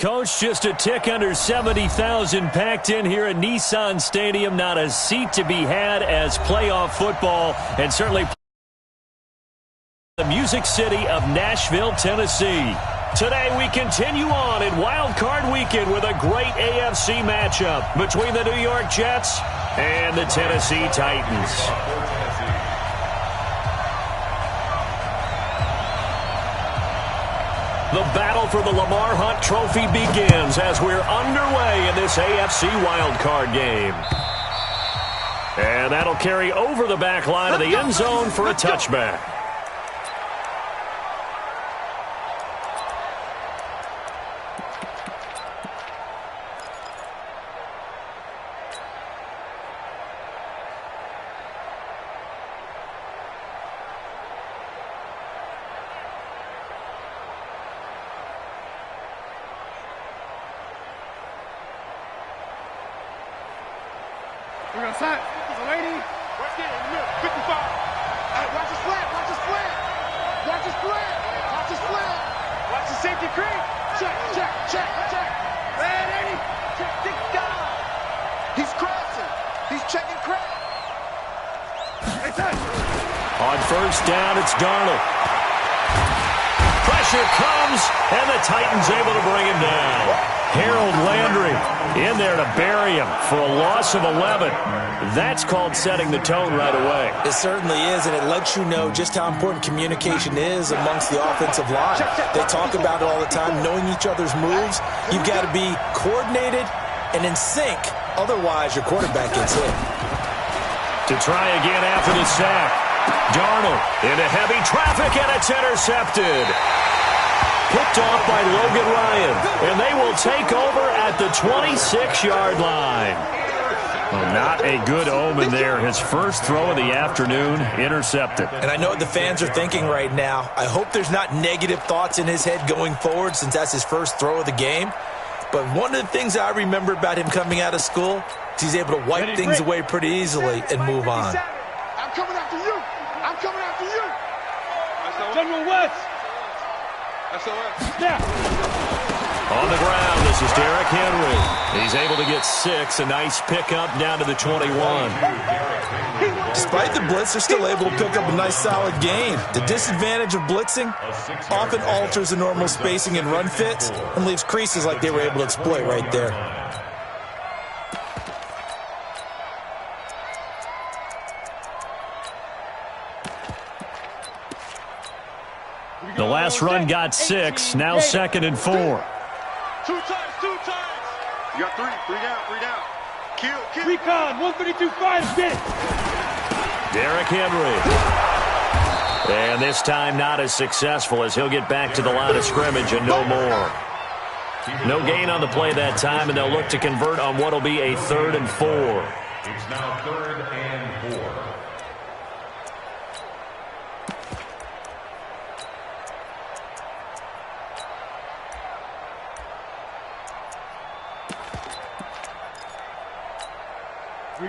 Coach, just a tick under 70,000 packed in here at Nissan Stadium. Not a seat to be had as playoff football, and certainly the Music City of Nashville, Tennessee. Today we continue on in Wild Card Weekend with a great AFC matchup between the New York Jets and the Tennessee Titans. The battle for the Lamar Hunt Trophy begins as we're underway in this AFC wildcard game. And that'll carry over the back line of the end zone for a touchback. We're going to sign. There's a lady. Right there in the middle. 55. All right, watch the slant. Watch the slant. Watch the slant. Watch the slant. Watch the safety creep. Check, check, check, check. Red 80. Check, tick, down. He's crossing. He's checking crap. On first down, it's Darnold. Pressure comes, and the Titans able to bring him down. Harold Landry in there to bury him for a loss of 11. That's called setting the tone right away. It certainly is, and it lets you know just how important communication is amongst the offensive line. They talk about it all the time, knowing each other's moves. You've got to be coordinated and in sync. Otherwise, your quarterback gets hit. To try again after the sack. Darnold into heavy traffic, and it's intercepted. Picked off by Logan Ryan, and they will take over at the 26-yard line. Well, not a good omen there. His first throw of the afternoon intercepted. And I know what the fans are thinking right now. I hope there's not negative thoughts in his head going forward since that's his first throw of the game. But one of the things I remember about him coming out of school is he's able to wipe things away pretty easily and move on. I'm coming after you. I'm coming after you. General West. Yeah. On the ground, this is Derrick Henry. He's able to get 6. A nice pickup down to the 21. Despite the blitz, they're still able to pick up a nice solid gain. The disadvantage of blitzing often alters the normal spacing and run fits and leaves creases like they were able to exploit right there. The last run got 6. Now 2nd and 4. Two times. You got 3 down. Kill. Recon, 132-5, get it. Derrick Henry. And this time not as successful as he'll get back to the line of scrimmage and no more. No gain on the play that time, and they'll look to convert on what will be a 3rd and 4. It's now 3rd and 4.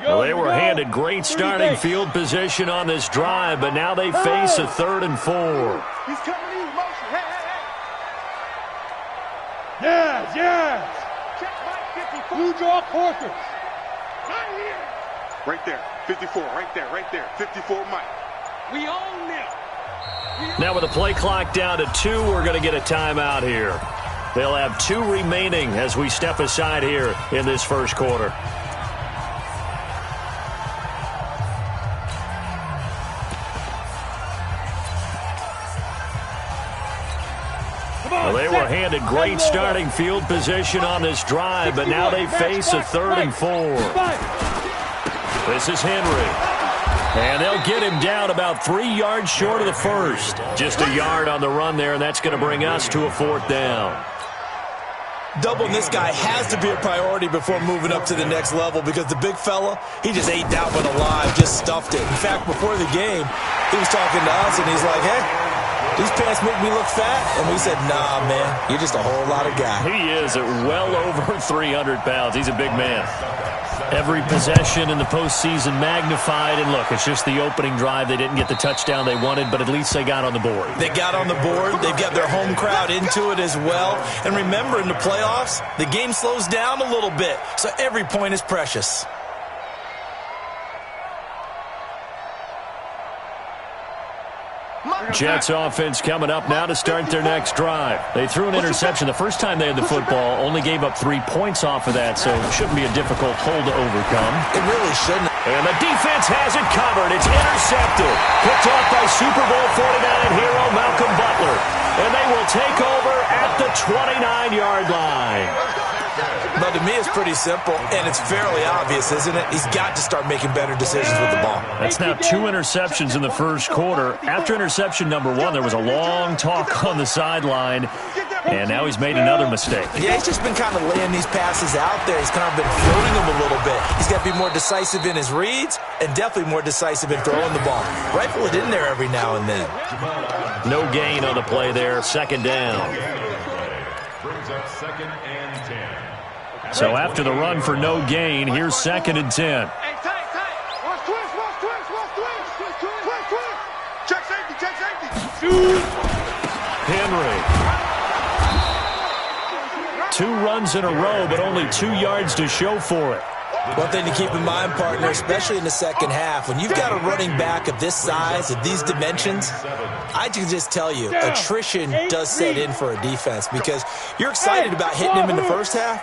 Well, they were handed great starting field position on this drive, but now they face a 3rd and 4. He's coming in motion. Hey. Yes. Check Mike 54. Blue jaw quarters. Right here. Right there. 54. Right there. 54 Mike. We own them. Now with the play clock down to 2, we're going to get a timeout here. They'll have 2 remaining as we step aside here in this first quarter. Well, they were handed great starting field position on this drive, but now they face a 3rd and 4. This is Henry. And they'll get him down about 3 yards short of the first. Just a yard on the run there, and that's going to bring us to a 4th down. Doubling this guy has to be a priority before moving up to the next level because the big fella, he just ate that one alive, just stuffed it. In fact, before the game, he was talking to us, and he's like, hey, these pants make me look fat. And we said, nah, man, you're just a whole lot of guy. He is at well over 300 pounds. He's a big man. Every possession in the postseason magnified, and look, it's just the opening drive. They didn't get the touchdown they wanted, but at least they got on the board. They got on the board. They've got their home crowd into it as well. And remember, in the playoffs, the game slows down a little bit, so every point is precious. Jets offense coming up now to start their next drive. They threw an interception the first time they had the football, only gave up 3 points off of that, so it shouldn't be a difficult hole to overcome. It really shouldn't. And the defense has it covered. It's intercepted. Picked off by Super Bowl 49 hero Malcolm Butler. And they will take over at the 29-yard line. But to me, it's pretty simple, and it's fairly obvious, isn't it? He's got to start making better decisions with the ball. That's now 2 interceptions in the first quarter. After interception number 1, there was a long talk on the sideline, and now he's made another mistake. Yeah, he's just been kind of laying these passes out there. He's kind of been floating them a little bit. He's got to be more decisive in his reads and definitely more decisive in throwing the ball. Rifle it in there every now and then. No gain on the play there, second down. Brings up 2nd and 10. So after the run for no gain, here's 2nd and 10. Hey, tight. Watch twist. Check safety. Henry. 2 runs in a row, but only 2 yards to show for it. One thing to keep in mind, partner, especially in the second half, when you've got a running back of this size, of these dimensions, I can just tell you, attrition does set in for a defense because you're excited about hitting him in the first half.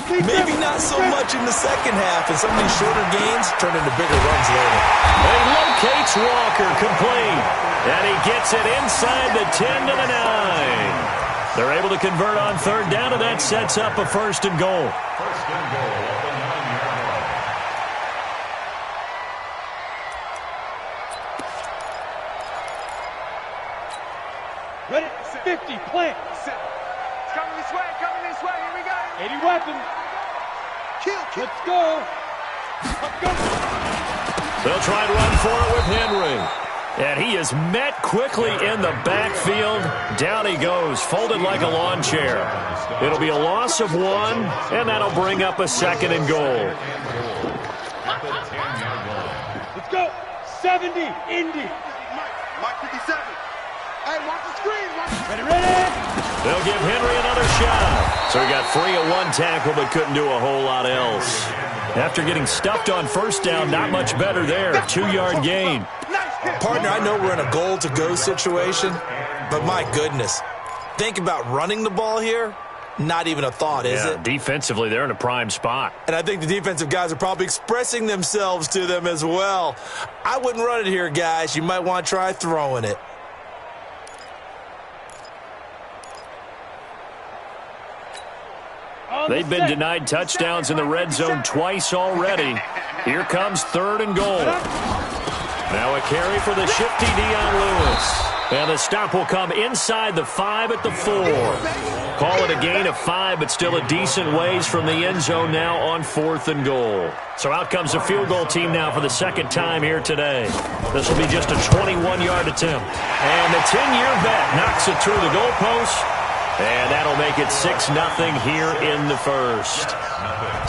Maybe not so much in the second half, and some of these shorter gains turn into bigger runs later. He locates Walker, complete, and he gets it inside the 10 to the 9. They're able to convert on 3rd down, and that sets up a 1st and goal. 1st and goal at the 9-yard line. Ready? 50, plant. It's coming this way. Here we go. 80 weapons. Kill. Let's go. They'll try and run for it with Henry. And he is met quickly in the backfield. Down he goes, folded like a lawn chair. It'll be a loss of 1, and that'll bring up a 2nd and goal. Let's go. 70, Indy. Mike 57. Hey, watch the screen. Ready. They'll give Henry another shot. So he got free of 1 tackle, but couldn't do a whole lot else. After getting stuffed on 1st down, not much better there. 2-yard gain. Partner, I know we're in a goal-to-go situation, but my goodness, think about running the ball here. Not even a thought, is it? Defensively, they're in a prime spot. And I think the defensive guys are probably expressing themselves to them as well. I wouldn't run it here, guys. You might want to try throwing it. They've been denied touchdowns in the red zone twice already. Here comes 3rd and goal. Now a carry for the shifty Dion Lewis. And the stop will come inside the 5 at the 4. Call it a gain of 5, but still a decent ways from the end zone now on 4th and goal. So out comes the field goal team now for the 2nd time here today. This will be just a 21-yard attempt. And the 10-year vet knocks it through the goalpost. And that'll make it 6-0 here in the first.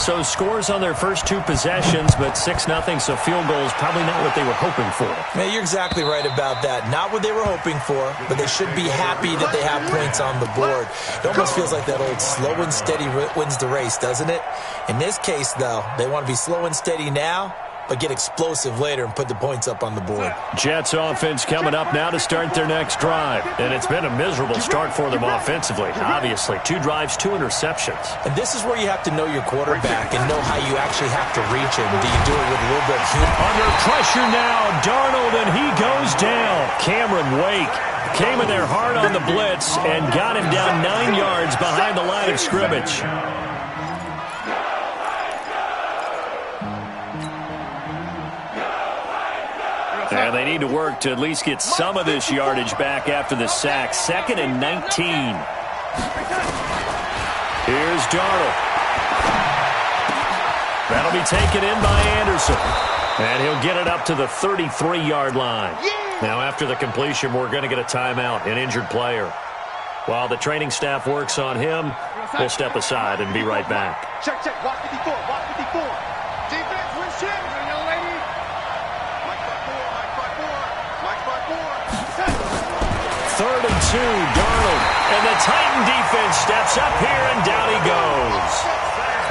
So scores on their first 2 possessions, but 6-0, so field goals probably not what they were hoping for. Man, you're exactly right about that. Not what they were hoping for, but they should be happy that they have points on the board. It almost feels like that old slow and steady wins the race, doesn't it? In this case, though, they want to be slow and steady now, but get explosive later and put the points up on the board. Jets offense coming up now to start their next drive. And it's been a miserable start for them offensively. Obviously, 2 drives, 2 interceptions. And this is where you have to know your quarterback and know how you actually have to reach him. Do you do it with a little bit of humor? Under pressure now, Darnold, and he goes down. Cameron Wake came in there hard on the blitz and got him down 9 yards behind the line of scrimmage. And they need to work to at least get some of this yardage back after the sack. 2nd and 19. Here's Darnold. That'll be taken in by Anderson. And he'll get it up to the 33-yard line. Now after the completion, we're going to get a timeout, an injured player. While the training staff works on him, we'll step aside and be right back. Check. Watch 54. 3rd and 2, Darnold. And the Titan defense steps up here, and down he goes.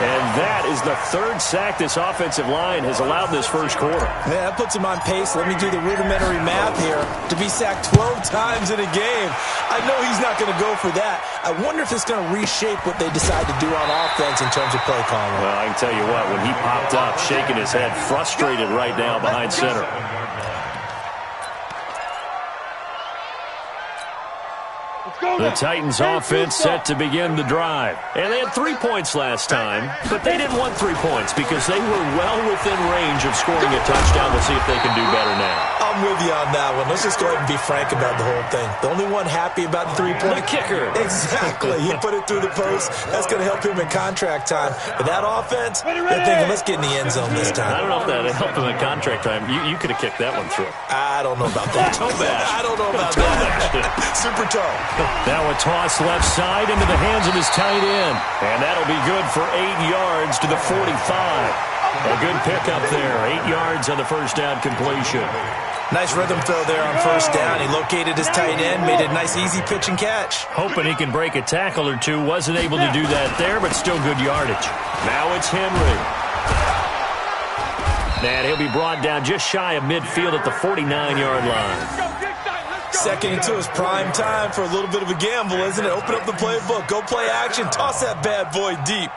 And that is the 3rd sack this offensive line has allowed this first quarter. Yeah, that puts him on pace. Let me do the rudimentary math here. To be sacked 12 times in a game, I know he's not going to go for that. I wonder if it's going to reshape what they decide to do on offense in terms of play calling. Well, I can tell you what, when he popped up, shaking his head, frustrated right now behind center. The Titans offense set to begin the drive. And they had 3 points last time, but they didn't want 3 points because they were well within range of scoring a touchdown. We'll see if they can do better now. I'm with you on that one. Let's just go ahead and be frank about the whole thing. The only one happy about the 3-point. The kicker. Exactly. He put it through the post. That's going to help him in contract time. But that offense, they're thinking, let's get in the end zone this time. I don't know if that helped him in contract time. You could have kicked that one through. I don't know about that. Toe bash. I don't know about that. Super toe. Now a toss left side into the hands of his tight end. And that'll be good for 8 yards to the 45. A good pickup there. 8 yards on the first down completion. Nice rhythm throw there on first down. He located his tight end, made a nice easy pitch and catch. Hoping he can break a tackle or two. Wasn't able to do that there, but still good yardage. Now it's Henry. And he'll be brought down just shy of midfield at the 49-yard line. 2nd and 2 is prime time for a little bit of a gamble, isn't it? Open up the playbook, go play action, toss that bad boy deep.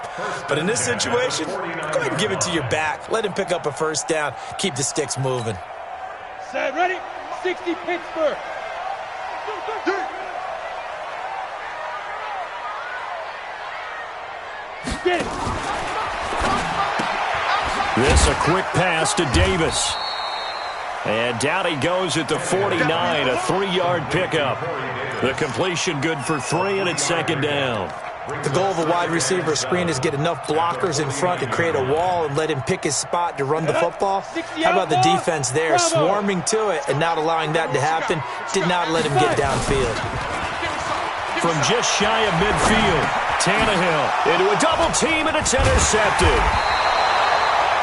But in this situation, go ahead and give it to your back. Let him pick up a first down. Keep the sticks moving. Set, ready? 60 Pittsburgh. Get it. This a quick pass to Davis. And down he goes at the 49, a 3-yard pickup. The completion good for 3, and it's 2nd down. The goal of a wide receiver screen is get enough blockers in front to create a wall and let him pick his spot to run the football. How about the defense there, swarming to it and not allowing that to happen? Did not let him get downfield. From just shy of midfield, Tannehill into a double team, and it's intercepted.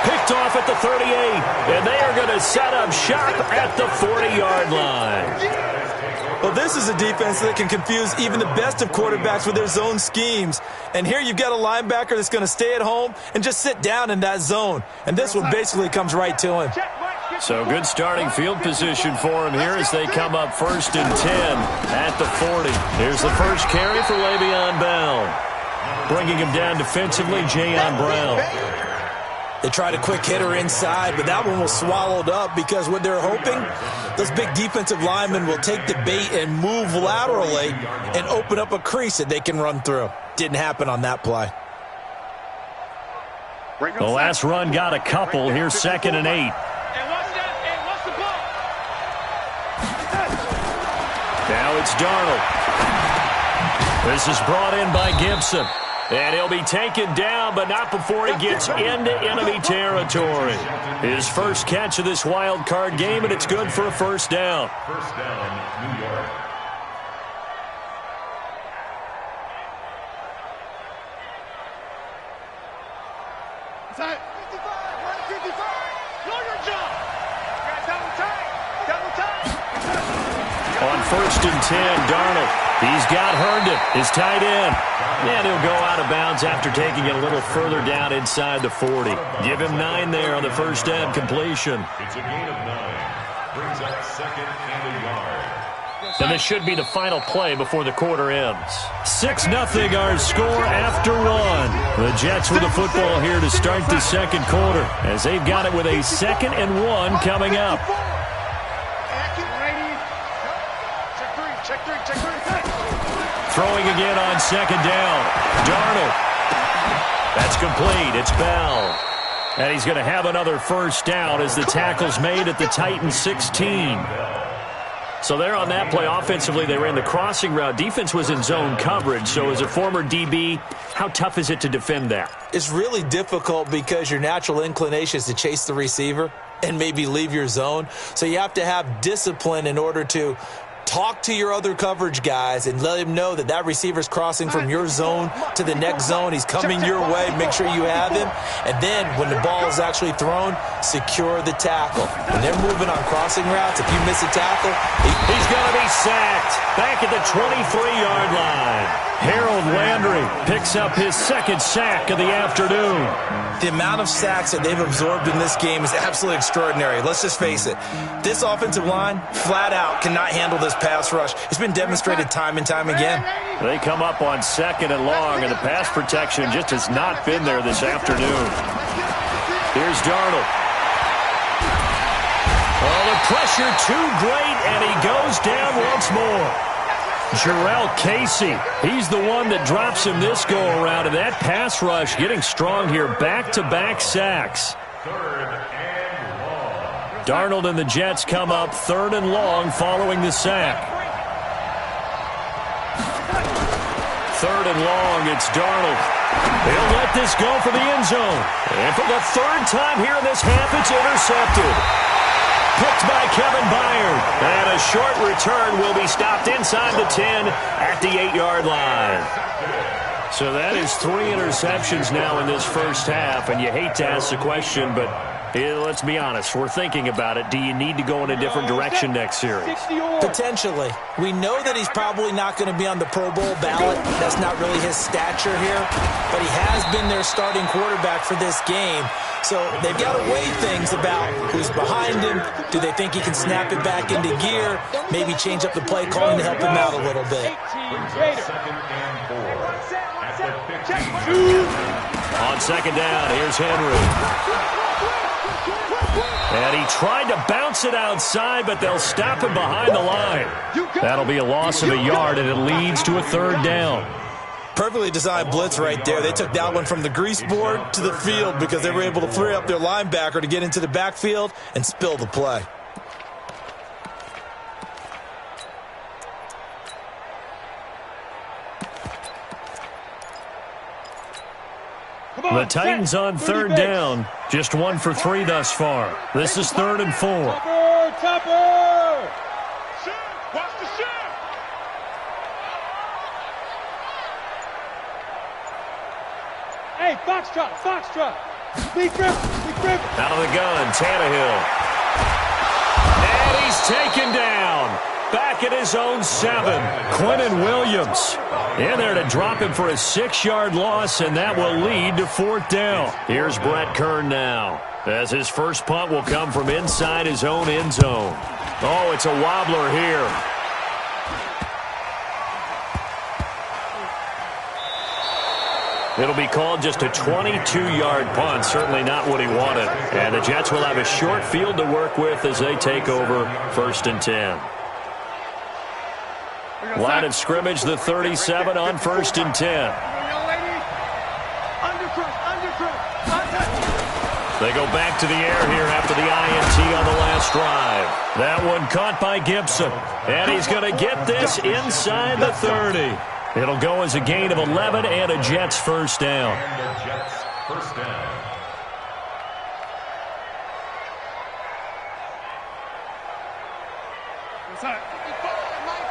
Picked off at the 38, and they are going to set up shop at the 40-yard line. Well, this is a defense that can confuse even the best of quarterbacks with their zone schemes. And here you've got a linebacker that's going to stay at home and just sit down in that zone. And this one basically comes right to him. So good starting field position for him here as they come up 1st and 10 at the 40. Here's the first carry for Le'Veon Bell. Bringing him down defensively, Jayon Brown. They tried a quick hitter inside, but that one was swallowed up because what they're hoping, those big defensive linemen will take the bait and move laterally and open up a crease that they can run through. Didn't happen on that play. The last run got a couple. Here's 2nd and 8. Now it's Darnold. This is brought in by Gibson. And he'll be taken down, but not before he gets into enemy territory. His first catch of this wild card game, and it's good for a first down. First down, New York. Inside. 55, 155. Know your job. You got double time. Double time. On 1st and 10, Darnold. He's got Herndon, his tight end. And he'll go out of bounds after taking it a little further down inside the 40. Give him 9 there on the first down completion. It's a gain of 9. Brings up 2nd and a yard. And this should be the final play before the quarter ends. 6-0 our score after 1. The Jets with the football here to start the second quarter as they've got it with a 2nd and 1 coming up. Throwing again on 2nd down. Darnold. That's complete. It's Bell. And he's going to have another first down as the tackle's made at the Titans 16. So there on that play, offensively, they ran the crossing route. Defense was in zone coverage. So as a former DB, how tough is it to defend that? It's really difficult because your natural inclination is to chase the receiver and maybe leave your zone. So you have to have discipline in order to Talk to your other coverage guys and let him know that that receiver's crossing from your zone to the next zone. He's coming your way. Make sure you have him. And then when the ball is actually thrown, secure the tackle. When they're moving on crossing routes, if you miss a tackle, he's going to be sacked back at the 23-yard line. Harold Landry picks up his second sack of the afternoon. The amount of sacks that they've absorbed in this game is absolutely extraordinary. Let's just face it. This offensive line, flat out, cannot handle this pass rush. It's been demonstrated time and time again. They come up on 2nd and long, and the pass protection just has not been there this afternoon. Here's Darnold. Oh, the pressure too great, and he goes down once more. Chise, he's the one that drops him this go-around, and that pass rush getting strong here. Back-to-back sacks. 3rd and long. Darnold and the Jets come up 3rd and long following the sack. 3rd and long, it's Darnold. He'll let this go for the end zone. And for the 3rd time here in this half, it's intercepted. Picked by Kevin Byard. And a short return will be stopped inside the 10 at the 8-yard line. So that is 3 interceptions now in this first half. And you hate to ask the question, but let's be honest. We're thinking about it. Do you need to go in a different direction next series? Potentially. We know that he's probably not going to be on the Pro Bowl ballot. That's not really his stature here. But he has been their starting quarterback for this game. So they've got to weigh things about who's behind him. Do they think he can snap it back into gear? Maybe change up the play calling to help him out a little bit. 2nd and 4. At the 50. On 2nd down, here's Henry. And he tried to bounce it outside, but they'll stop him behind the line. That'll be a loss of a yard, and it leads to a 3rd down. Perfectly designed blitz right there. They took that one from the grease board to the field because they were able to free up their linebacker to get into the backfield and spill the play. The Titans on 3rd down. Just 1 for 3 thus far. This is 3rd and 4. Topper! Watch the shift. Hey, foxtrot. Big grip. Out of the gun, Tannehill. And he's taken down. Back at his own 7. Quinnen Williams in there to drop him for a 6-yard loss, and that will lead to 4th down. Here's Brett Kern now, as his first punt will come from inside his own end zone. Oh, it's a wobbler here. It'll be called just a 22-yard punt, certainly not what he wanted. And the Jets will have a short field to work with as they take over 1st and 10. Line of scrimmage, the 37 on 1st and 10. They go back to the air here after the INT on the last drive. That one caught by Gibson. And he's going to get this inside the 30. It'll go as a gain of 11 and a Jets 1st down. And the Jets 1st down. What's up?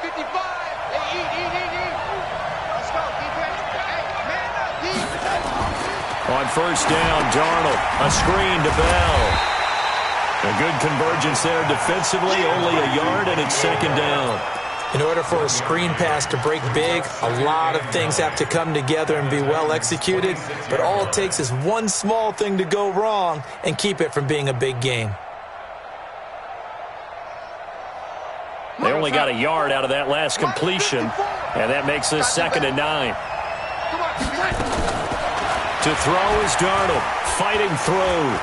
55. Hey, eat. Let's go, defense. Hey, man up, defense. On 1st down, Darnold. A screen to Bell. A good convergence there defensively. Only a yard, and it's 2nd down. In order for a screen pass to break big, a lot of things have to come together and be well executed. But all it takes is one small thing to go wrong and keep it from being a big game. They only got a yard out of that last completion, and that makes this 2nd and 9. To throw is Darnold, fighting through.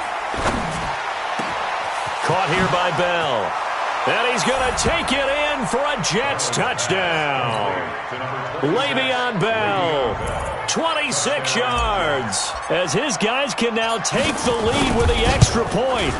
Caught here by Bell. And he's going to take it in for a Jets touchdown. Le'Veon Bell, 26 yards, as his guys can now take the lead with the extra point.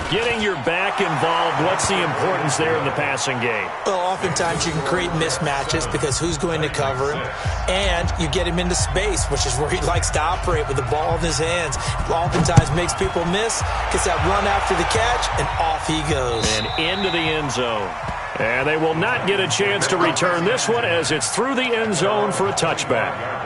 Getting your back involved, what's the importance there in the passing game? Well, oftentimes you can create mismatches because who's going to cover him? And you get him into space, which is where he likes to operate with the ball in his hands. Oftentimes makes people miss, gets that run after the catch, and off he goes. And into the end zone. And they will not get a chance to return this one as it's through the end zone for a touchback.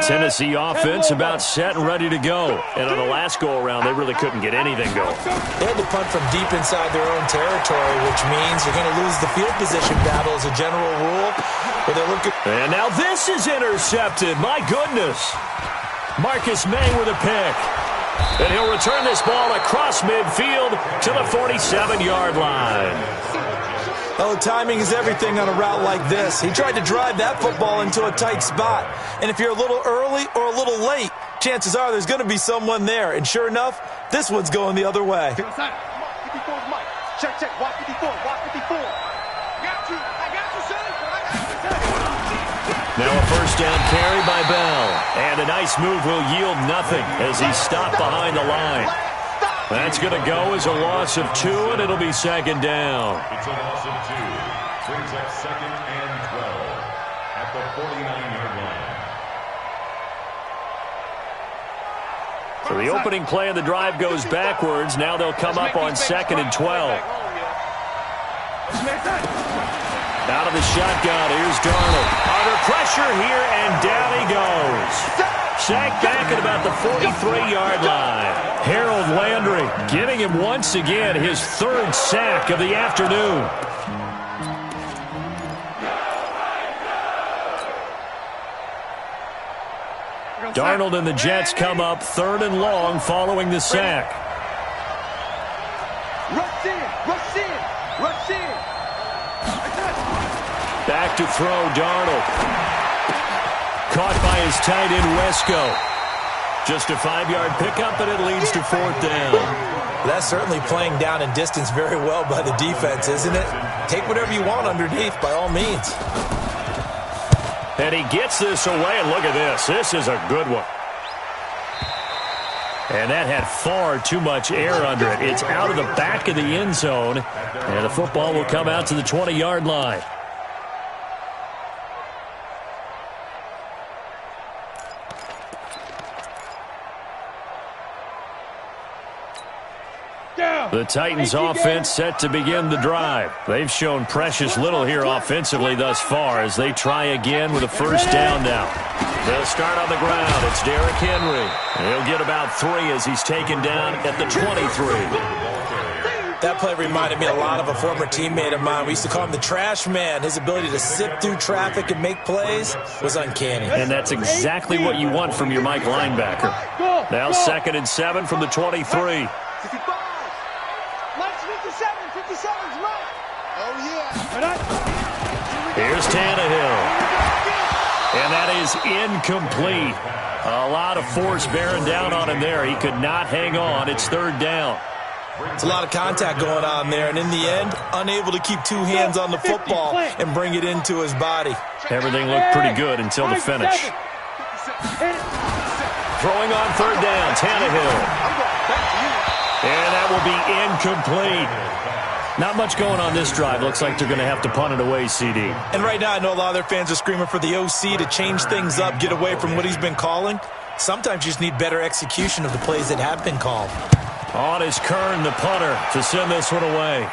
Tennessee offense about set and ready to go. And on the last go-around, they really couldn't get anything going. They had to punt from deep inside their own territory, which means you're going to lose the field position battle as a general rule. But they're looking. And now this is intercepted. My goodness. Marcus May with a pick. And he'll return this ball across midfield to the 47-yard line. Oh, timing is everything on a route like this. He tried to drive that football into a tight spot. And if you're a little early or a little late, chances are there's going to be someone there. And sure enough, this one's going the other way. Check, check. Watch 54. Watch 54. I got you, son. Now a first down carry by Bell. And a nice move will yield nothing as he's stopped behind the line. That's going to go as a loss of 2, and it'll be second down. It's a loss of 2. Brings up second and 12 at the 49-yard line. So the opening play of the drive goes backwards. Now they'll come up on second and 12. Out of the shotgun, here's Darnold. Under pressure here, and down he goes. Sacked back at about the 43-yard line. Harold Landry giving him once again his 3rd sack of the afternoon. Darnold and the Jets come up 3rd and long following the sack. Rush in. Back to throw, Darnold. Caught by his tight end, Wesco. Just a 5-yard pickup, and it leads to 4th down. That's certainly playing down and distance very well by the defense, isn't it? Take whatever you want underneath, by all means. And he gets this away, and look at this. This is a good one. And that had far too much air under it. It's out of the back of the end zone, and the football will come out to the 20-yard line. The Titans offense set to begin the drive. They've shown precious little here offensively thus far as they try again with a first down now. They'll start on the ground. It's Derrick Henry. He'll get about 3 as he's taken down at the 23. That play reminded me a lot of a former teammate of mine. We used to call him the trash man. His ability to sift through traffic and make plays was uncanny. And that's exactly what you want from your Mike linebacker. Now 2nd and 7 from the 23. 57's mine. Oh, yeah. Here's Tannehill. And that is incomplete. A lot of force bearing down on him there. He could not hang on. It's 3rd down. It's a lot of contact going on there, and in the end, unable to keep 2 hands on the football and bring it into his body. Everything looked pretty good until the finish. Throwing on 3rd down, Tannehill. And that will be incomplete. Not much going on this drive. Looks like they're going to have to punt it away, CD. And right now, I know a lot of their fans are screaming for the OC to change things up, get away from what he's been calling. Sometimes you just need better execution of the plays that have been called. On is Kern, the punter, to send this one away.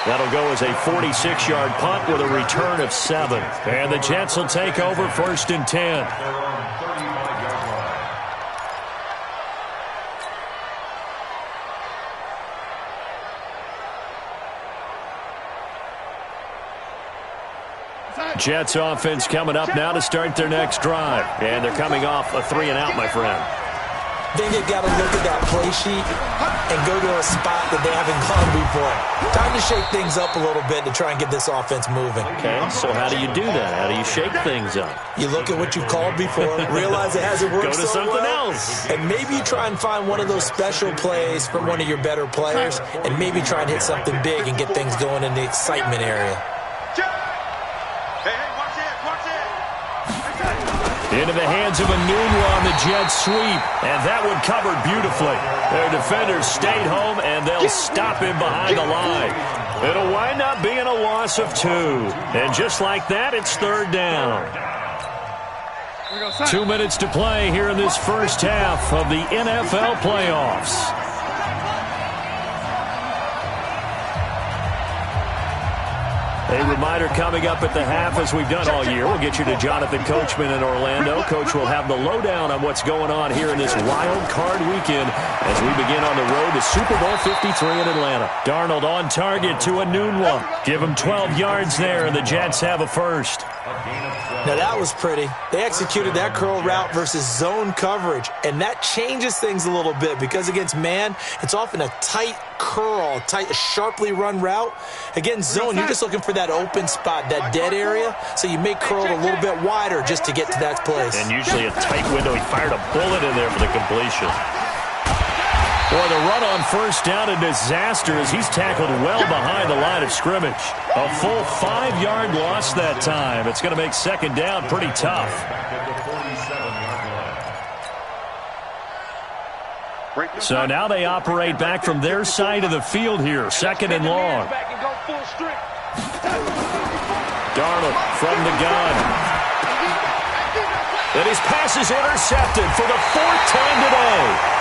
That'll go as a 46-yard punt with a return of 7. And the Jets will take over 1st and 10. Jets offense coming up now to start their next drive. And they're coming off a 3-and-out, my friend. Then you got to look at that play sheet and go to a spot that they haven't gone before. Time to shake things up a little bit to try and get this offense moving. Okay, so how do you do that? How do you shake things up? You look at what you've called before, realize it hasn't worked Go to so something well, else. and maybe you try and find one of those special plays from one of your better players, and maybe try and hit something big and get things going in the excitement area. Into the hands of Enunwa on the jet sweep. And that one covered beautifully. Their defenders stayed home, and they'll stop him behind the line. It'll wind up being a loss of 2. And just like that, it's third down. 2 minutes to play here in this first half of the NFL playoffs. A reminder coming up at the half, as we've done all year. We'll get you to Jonathan Coachman in Orlando. Coach will have the lowdown on what's going on here in this wild card weekend as we begin on the road to Super Bowl 53 in Atlanta. Darnold on target to Enunwa. Give him 12 yards there, and the Jets have a first. Now, that was pretty. They executed that curl route versus zone coverage, and that changes things a little bit because against man, it's often a tight curl, a sharply run route. Against zone, you're just looking for that open spot, that dead area, so you make curl a little bit wider just to get to that place. And usually a tight window. He fired a bullet in there for the completion. Boy, the run on first down, a disaster as he's tackled well behind the line of scrimmage. A full 5-yard loss that time. It's going to make second down pretty tough. So now they operate back from their side of the field here, second and long. Darnold from the gun. And his pass is intercepted for the 4th time today.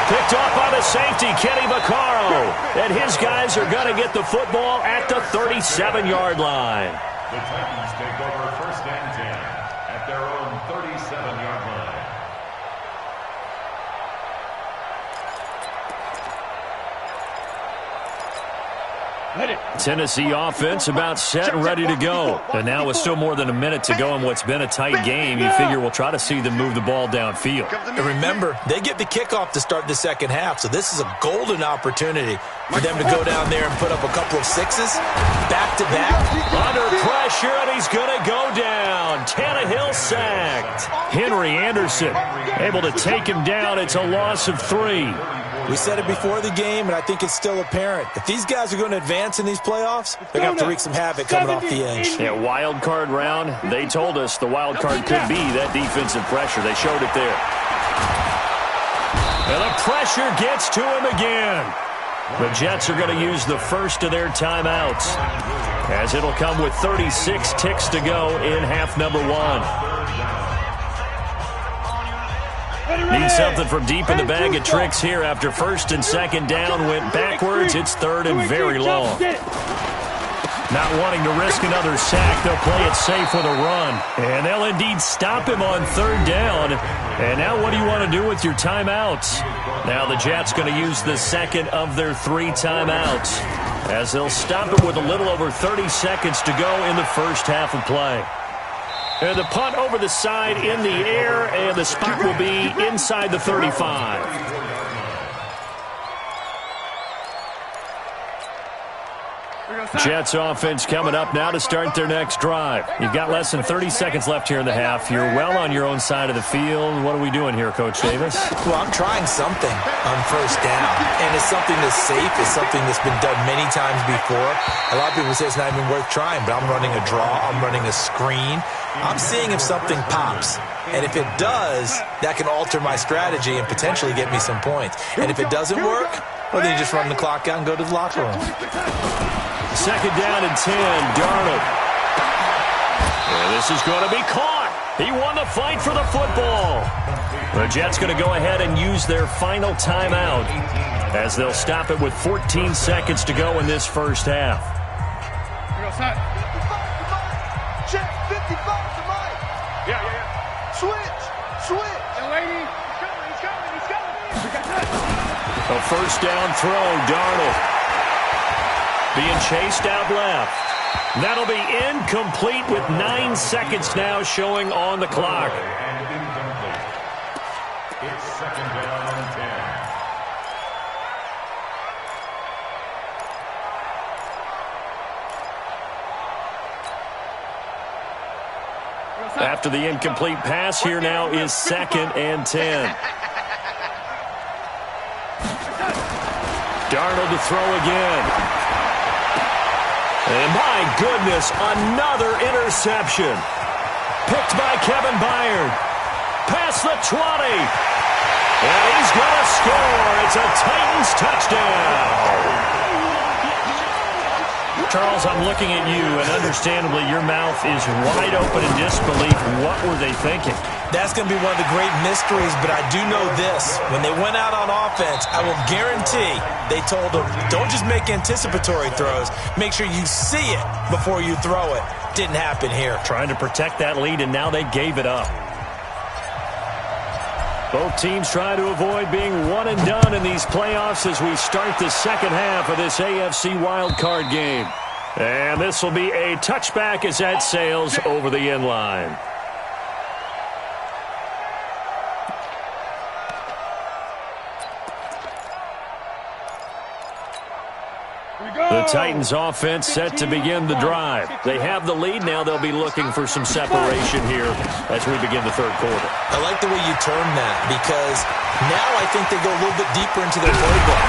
Picked off by the safety, Kenny Vaccaro. And his guys are going to get the football at the 37-yard line. The Titans take over first and 10 at their own 37-yard line. Tennessee offense about set and ready to go. And now with still more than a minute to go in what's been a tight game, you figure we'll try to see them move the ball downfield. And remember, they get the kickoff to start the second half, so this is a golden opportunity for them to go down there and put up a couple of sixes back-to-back. Under pressure, and he's going to go down. Tannehill sacked. Henry Anderson able to take him down. It's a loss of 3. We said it before the game, and I think it's still apparent. If these guys are going to advance in these playoffs, they're going to have to wreak some havoc coming off the edge. Yeah, wild card round. They told us the wild card could be that defensive pressure. They showed it there. And the pressure gets to him again. The Jets are going to use the first of their timeouts, as it'll come with 36 ticks to go in half number 1. Need something from deep in the bag of tricks here after first and second down went backwards. It's third and very long. Not wanting to risk another sack, they'll play it safe with a run. And they'll indeed stop him on third down. And now what do you want to do with your timeouts? Now the Jets going to use the second of their 3 timeouts, as they'll stop it with a little over 30 seconds to go in the first half of play. And the punt over the side in the air, and the spot will be inside the 35. Jets offense coming up now to start their next drive. You've got less than 30 seconds left here in the half. You're well on your own side of the field. What are we doing here, Coach Davis? Well, I'm trying something on first down, and it's something that's safe. It's something that's been done many times before. A lot of people say it's not even worth trying, but I'm running a draw. I'm running a screen. I'm seeing if something pops. And if it does, that can alter my strategy and potentially get me some points. And if it doesn't work, well, then you just run the clock out and go to the locker room. Second down and 10, Darnold. And this is going to be caught. He won the fight for the football. The Jets going to go ahead and use their final timeout, as they'll stop it with 14 seconds to go in this first half. Check, 55 to Mike. Yeah. Switch. He's coming. A first down throw, Darnold. Being chased out left. That'll be incomplete with 9 seconds now showing on the clock. And incomplete. It's second down and 10. After the incomplete pass, here now is second and 10. Darnold to throw again. And my goodness, another interception. picked by Kevin Byard. Past the 20. And he's going to score. It's a Titans touchdown. Charles, I'm looking at you, and understandably, your mouth is wide open in disbelief. What were they thinking? That's going to be one of the great mysteries, but I do know this. When they went out on offense, I will guarantee they told them, don't just make anticipatory throws. Make sure you see it before you throw it. Didn't happen here. Trying to protect that lead, and now they gave it up. Both teams try to avoid being one and done in these playoffs as we start the second half of this AFC wildcard game. And this will be a touchback as that sails over the end line. The Titans offense set to begin the drive. They have the lead. Now they'll be looking for some separation here as we begin the third quarter. I like the way you termed that because now I think they go a little bit deeper into their playbook.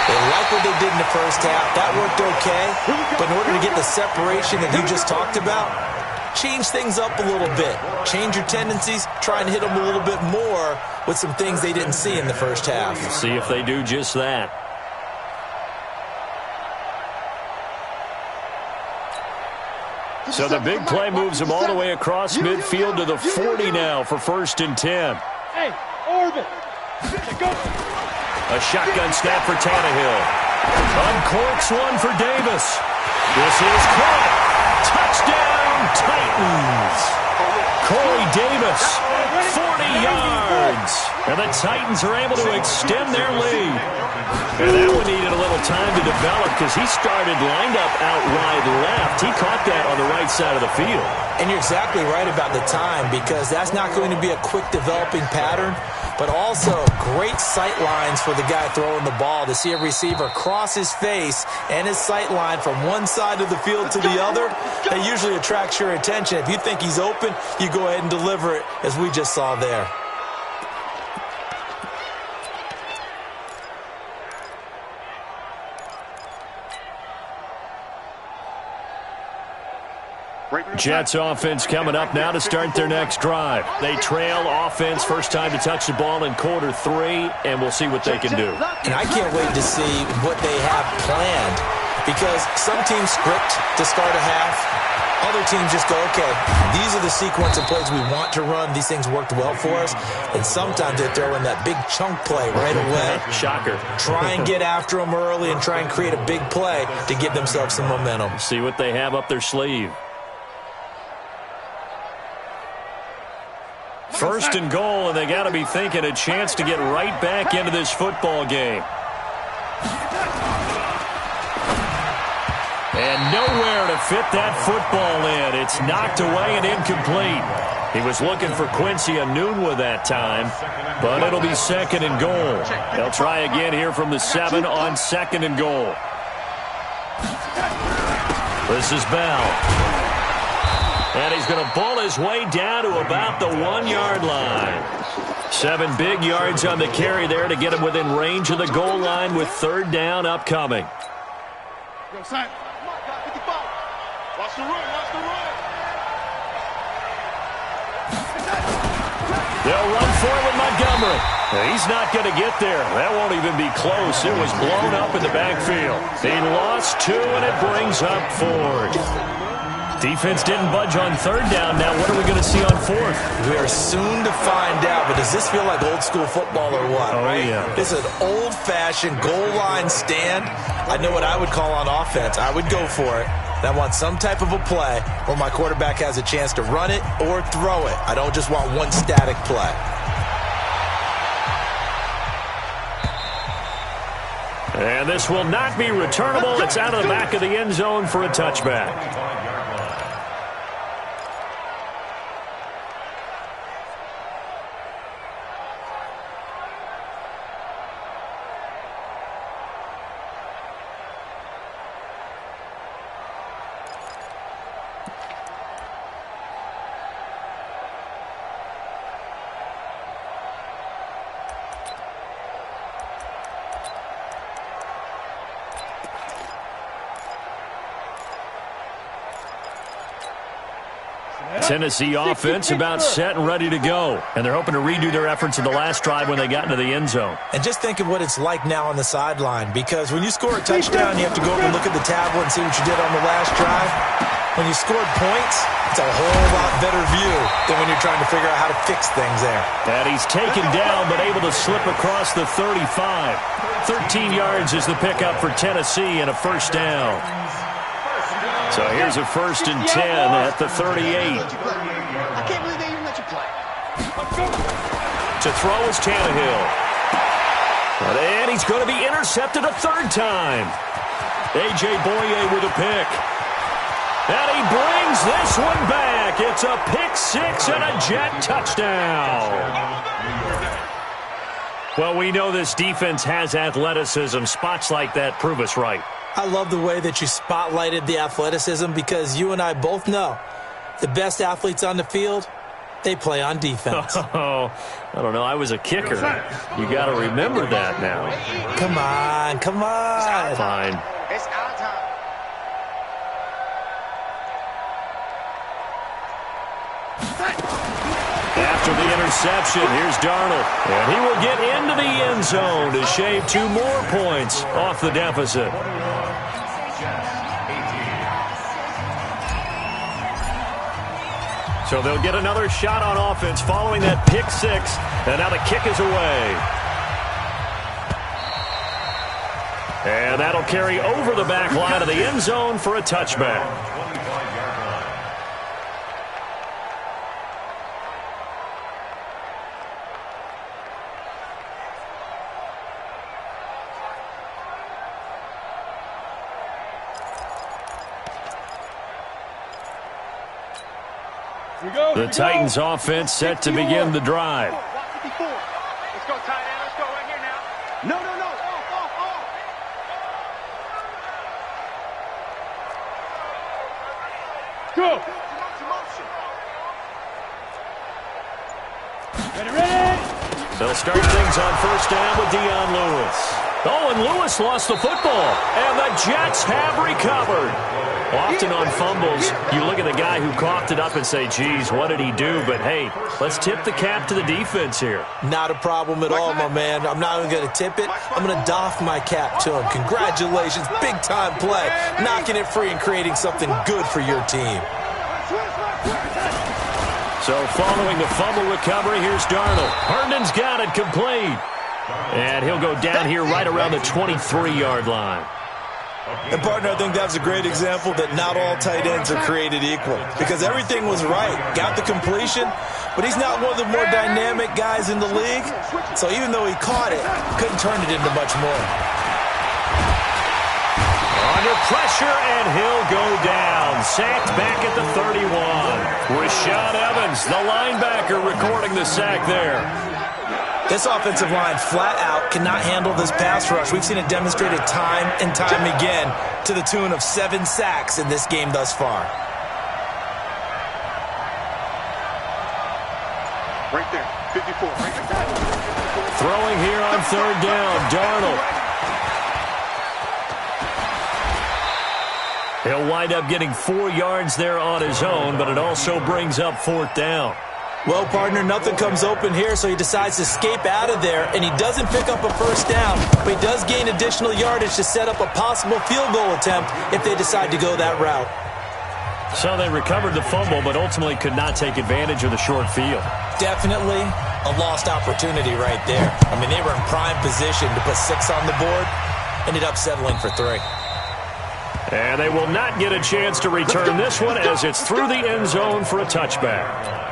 They like what they did in the first half. That worked okay. But in order to get the separation that you just talked about, change things up a little bit. Change your tendencies. Try and hit them a little bit more with some things they didn't see in the first half. See if they do just that. So the big play moves them all the way across midfield to the 40 now for 1st and 10. Hey, Orbit. Go. A shotgun snap for Tannehill. Uncorks one for Davis. This is caught. Touchdown, Titans. Corey Davis, 40 yards. And the Titans are able to extend their lead. And that one needed a little time to develop because he started lined up out wide left. He caught that on the right side of the field. And you're exactly right about the time because that's not going to be a quick developing pattern, but also great sight lines for the guy throwing the ball to see a receiver cross his face and his sight line from one side of the field to the other. That usually attracts your attention. If you think he's open, you go ahead and deliver it as we just saw there. Jets offense coming up now to start their next drive. They trail offense, first time to touch the ball in quarter 3, and we'll see what they can do. And I can't wait to see what they have planned because some teams script to start a half. Other teams just go, okay, these are the sequence of plays we want to run. These things worked well for us. And sometimes they throw in that big chunk play right away. Shocker. Try and get after them early and try and create a big play to give themselves some momentum. See what they have up their sleeve. 1st and goal, and they got to be thinking a chance to get right back into this football game. And nowhere to fit that football in. It's knocked away and incomplete. He was looking for Quincy Enunwa that time, but it'll be 2nd and goal. They'll try again here from the 7 on 2nd and goal. This is Bell. And he's going to bull his way down to about the 1-yard line. 7 big yards on the carry there to get him within range of the goal line with 3rd down upcoming. Go, Sack. Watch the run, watch the run. They'll run for it with Montgomery. He's not going to get there. That won't even be close. It was blown up in the backfield. He lost 2, and it brings up Ford. Defense didn't budge on 3rd down. Now what are we going to see on 4th? We are soon to find out, but does this feel like old school football or what? Oh, yeah. This is an old-fashioned goal line stand. I know what I would call on offense. I would go for it. And I want some type of a play where my quarterback has a chance to run it or throw it. I don't just want one static play. And this will not be returnable. It's out of the back of the end zone for a touchback. Tennessee offense about set and ready to go. And they're hoping to redo their efforts in the last drive when they got into the end zone. And just think of what it's like now on the sideline, because when you score a touchdown, you have to go over and look at the tablet and see what you did on the last drive. When you scored points, it's a whole lot better view than when you're trying to figure out how to fix things there. And he's taken down but able to slip across the 35. 13 yards is the pickup for Tennessee and a first down. So here's a 1st and 10 at the 38. I can't believe they even let you play. To throw is Tannehill. And he's going to be intercepted a 3rd time. A.J. Boye with a pick. And he brings this one back. It's a pick 6 and a Jet touchdown. Well, we know this defense has athleticism. Spots like that prove us right. I love the way that you spotlighted the athleticism, because you and I both know the best athletes on the field, they play on defense. Oh, I don't know. I was a kicker. You got to remember that now. Come on, come on. Fine. It's our time. After the interception, here's Darnold. And he will get into the end zone to shave 2 more points off the deficit. So they'll get another shot on offense following that pick 6. And now the kick is away. And that'll carry over the back line of the end zone for a touchback. The Titans offense set to begin the drive. Let's go, tight end. Let's go right here now. No. Off. Go. Ready. They'll start things on 1st down with Dion Lewis. Oh, and Lewis lost the football. And the Jets have recovered. Often on fumbles, you look at the guy who coughed it up and say, geez, what did he do? But, hey, let's tip the cap to the defense here. Not a problem at all, my man. I'm not even going to tip it. I'm going to doff my cap to him. Congratulations. Big-time play. Knocking it free and creating something good for your team. So following the fumble recovery, here's Darnold. Herndon's got it complete. And he'll go down here right around the 23-yard line. And, partner, I think that was a great example that not all tight ends are created equal, because everything was right. Got the completion, but he's not one of the more dynamic guys in the league. So even though he caught it, couldn't turn it into much more. Under pressure, and he'll go down. Sacked back at the 31. Rashad Evans, the linebacker, recording the sack there. This offensive line flat out cannot handle this pass rush. We've seen it demonstrated time and time again to the tune of 7 sacks in this game thus far. Right there, 54. Right there. Throwing here on 3rd down, Darnold. He'll wind up getting 4 yards there on his own, but it also brings up 4th down. Well, partner, nothing comes open here, so he decides to escape out of there, and he doesn't pick up a 1st down, but he does gain additional yardage to set up a possible field goal attempt if they decide to go that route. So they recovered the fumble, but ultimately could not take advantage of the short field. Definitely a lost opportunity right there. I mean, they were in prime position to put 6 on the board, ended up settling for 3. And they will not get a chance to return this one as it's through the end zone for a touchback.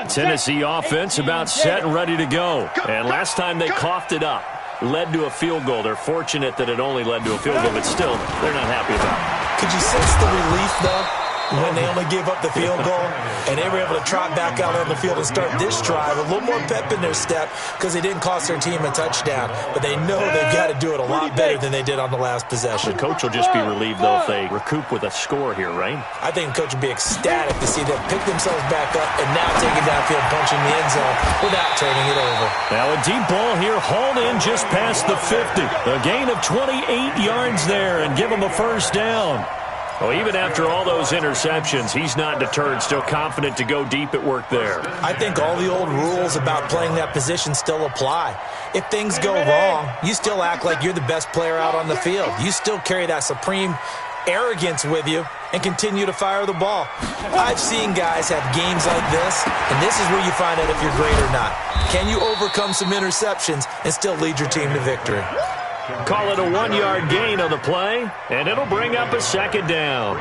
Tennessee offense about set and ready to go. And last time they coughed it up, led to a field goal. They're fortunate that it only led to a field goal, but still, they're not happy about it. Could you sense the relief, though? when they only gave up the field goal, and they were able to trot back out on the field and start this drive. A little more pep in their step because they didn't cost their team a touchdown. But they know they've got to do it a lot better than they did on the last possession. The coach will just be relieved, though, if they recoup with a score here, right? I think the coach will be ecstatic to see them pick themselves back up and now take it downfield, punching the end zone without turning it over. Now a deep ball here, hauled in just past the 50. A gain of 28 yards there and give them a first down. Well, even after all those interceptions, he's not deterred, still confident to go deep at work there. I think all the old rules about playing that position still apply. If things go wrong, you still act like you're the best player out on the field. You still carry that supreme arrogance with you and continue to fire the ball. I've seen guys have games like this, and this is where you find out if you're great or not. Can you overcome some interceptions and still lead your team to victory? Call it a 1-yard gain on the play, and it'll bring up a second down.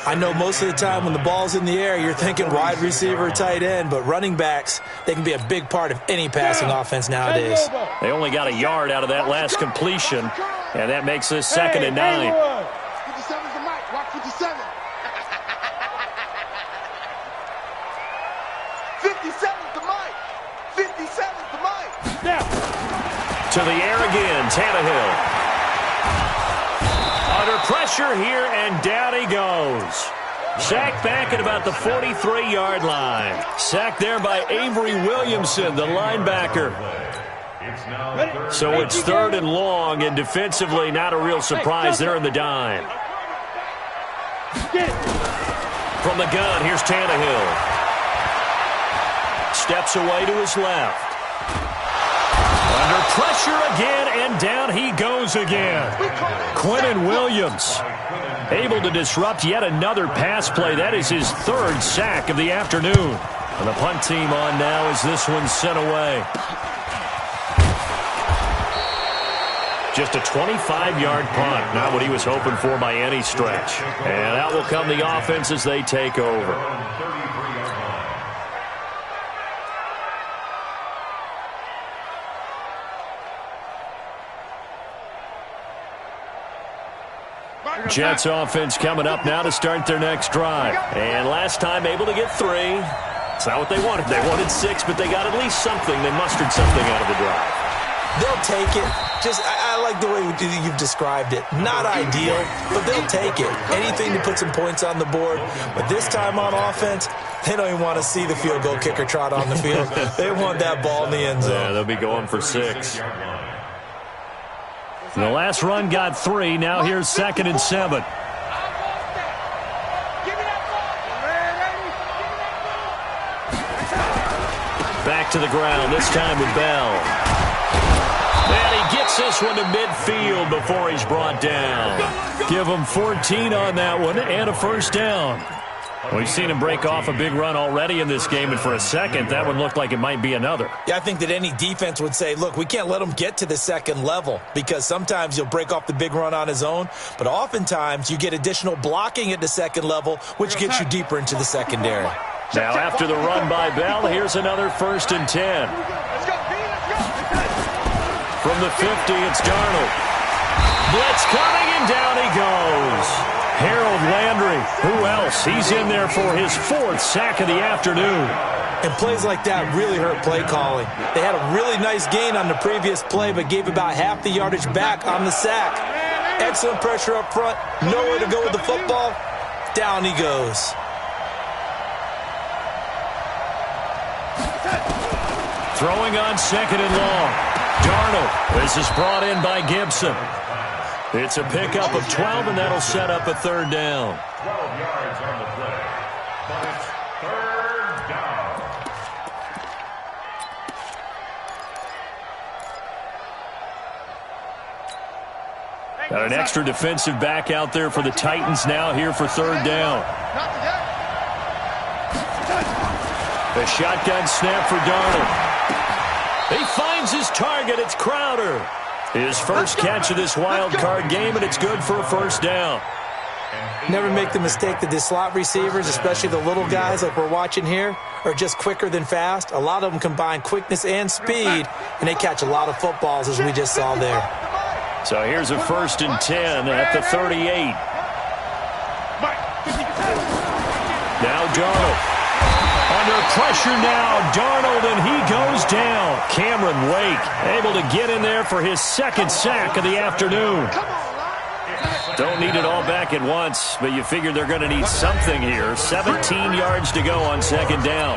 I know most of the time when the ball's in the air, you're thinking wide receiver, tight end, but running backs, they can be a big part of any passing offense nowadays. They only got a yard out of that last completion, and that makes this 2nd and 9. 57's the mic. Watch 57. 57's the mic. 57's the mic. Now. To the air again, Tannehill. Under pressure here, and down he goes. Sacked back at about the 43-yard line. Sacked there by Avery Williamson, the linebacker. So it's 3rd and long, and defensively not a real surprise there in the dime. From the gun, here's Tannehill. Steps away to his left. Under pressure again, and down he goes again. Quinnen Williams able to disrupt yet another pass play. That is his 3rd sack of the afternoon. And the punt team on now as this one's sent away. Just a 25-yard punt, not what he was hoping for by any stretch. And out will come the offense as they take over. Jets offense coming up now to start their next drive. And last time able to get 3. It's not what they wanted. They wanted 6, but they got at least something. They mustered something out of the drive. They'll take it. I like the way you've described it. Not ideal, but they'll take it. Anything to put some points on the board. But this time on offense, they don't even want to see the field goal kicker trot on the field. They want that ball in the end zone. Yeah, they'll be going for 6. And the last run got 3. Now here's 2nd and 7. Back to the ground, this time with Bell. And he gets this one to midfield before he's brought down. Give him 14 on that one and a first down. We've seen him break off a big run already in this game, and for a second, that one looked like it might be another. Yeah, I think that any defense would say, look, we can't let him get to the 2nd level because sometimes he'll break off the big run on his own, but oftentimes you get additional blocking at the 2nd level, which gets you deeper into the secondary. Now, after the run by Bell, here's another 1st and 10. From the 50, it's Darnold. Blitz coming, and down he goes. Harold Landry, who else? He's in there for his 4th sack of the afternoon. And plays like that really hurt play calling. They had a really nice gain on the previous play, but gave about half the yardage back on the sack. Excellent pressure up front, nowhere to go with the football. Down he goes. Throwing on 2nd and long. Darnold. This is brought in by Gibson. It's a pickup of 12, and that'll set up a 3rd down. 12 yards on the play, but it's 3rd down. Got an extra defensive back out there for the Titans now here for 3rd down. The shotgun snap for Darnold. He finds his target. It's Crowder. His first catch of this wild card game, and it's good for a first down. Never make the mistake that the slot receivers, especially the little guys like we're watching here, are just quicker than fast. A lot of them combine quickness and speed, and they catch a lot of footballs, as we just saw there. So here's a 1st and 10 at the 38. Darnold. Under pressure now, Darnold, and he goes down. Cameron Wake able to get in there for his second sack of the afternoon. Don't need it all back at once, but you figure they're going to need something here. 17 yards to go on second down.